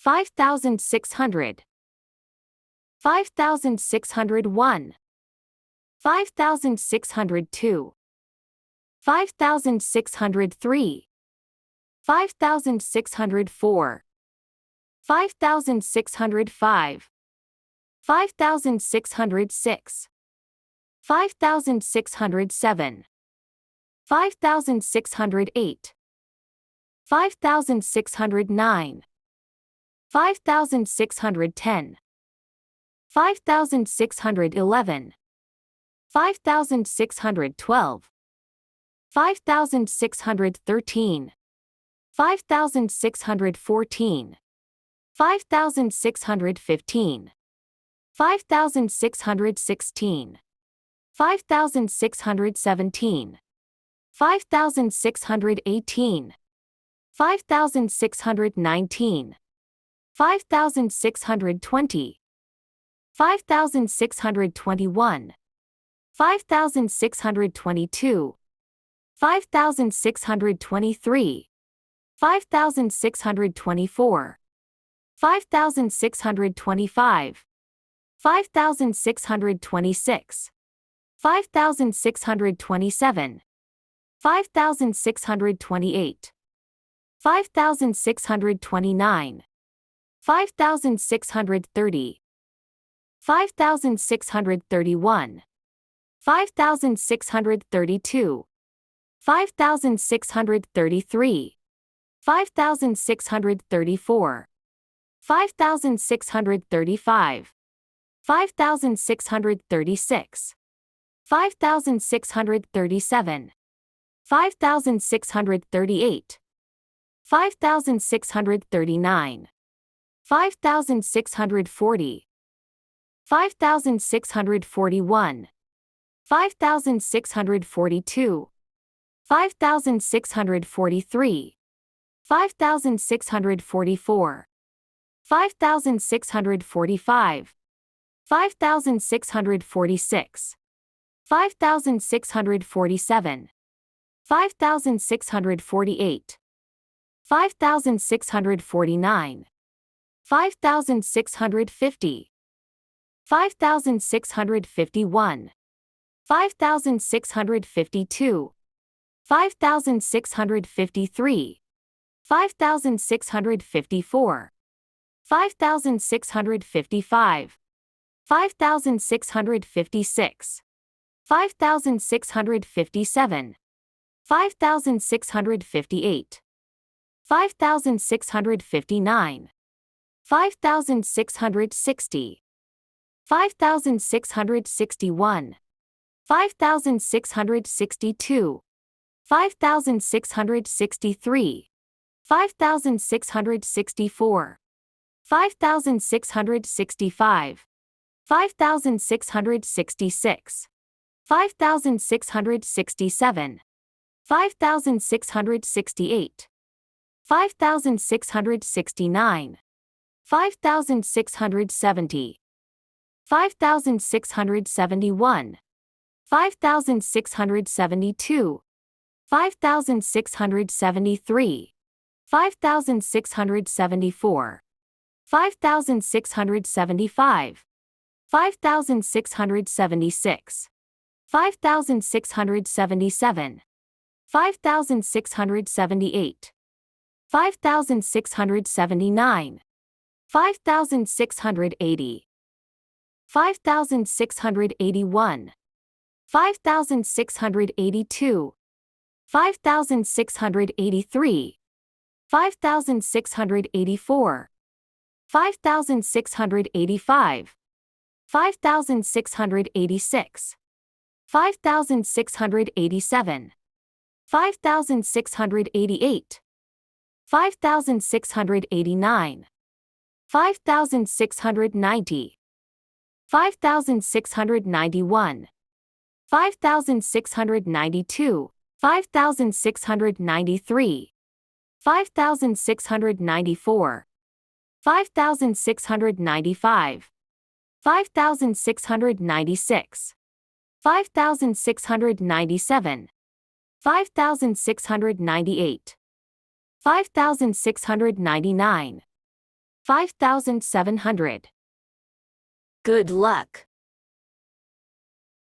5,600, 5,601, 5,602, 5,603, 5,604, 5,605, 5,606, 5,607, 5,608, 5,609, 5,610, 5,611, 5,612, 5,613, 5,614, 5,615, 5,616, 5,617, 5,618, 5,619, 5,620, 5,621, 5,622, 5,623, 5,624, 5,625, 5,626, 5,627, 5,628, 5,629, 5,630, 5,631, 5,632, 5,633, 5,634, 5,635, 5,636, 5,637, 5,638, 5,639, 5,640, 5,641, 5,642, 5,643, 5,644, 5,645, 5,646, 5,647, 5,648, 5,649, 5,650, 5,651, 5,652, 5,653, 5,654, 5,655, 5,656, 5,657, 5,658, 5,659, 5,660, 5,661, 5,662, 5,663, 5,664, 5,665, 5,666, 5,667, 5,668, 5,669, 5,670, 5,671, 5,672, 5,673, 5,674, 5,675, 5,676, 5,677, 5,678, 5,679, 5,680, 5,681, 5,682, 5,683, 5,684, 5,685, 5,686, 5,687, 5,688, 5,689, 5,690, 5,691, 5,692, 5,693, 5,694, 5,695, 5,696, 5,697, 5,698, 5,699, 5,700. Good luck.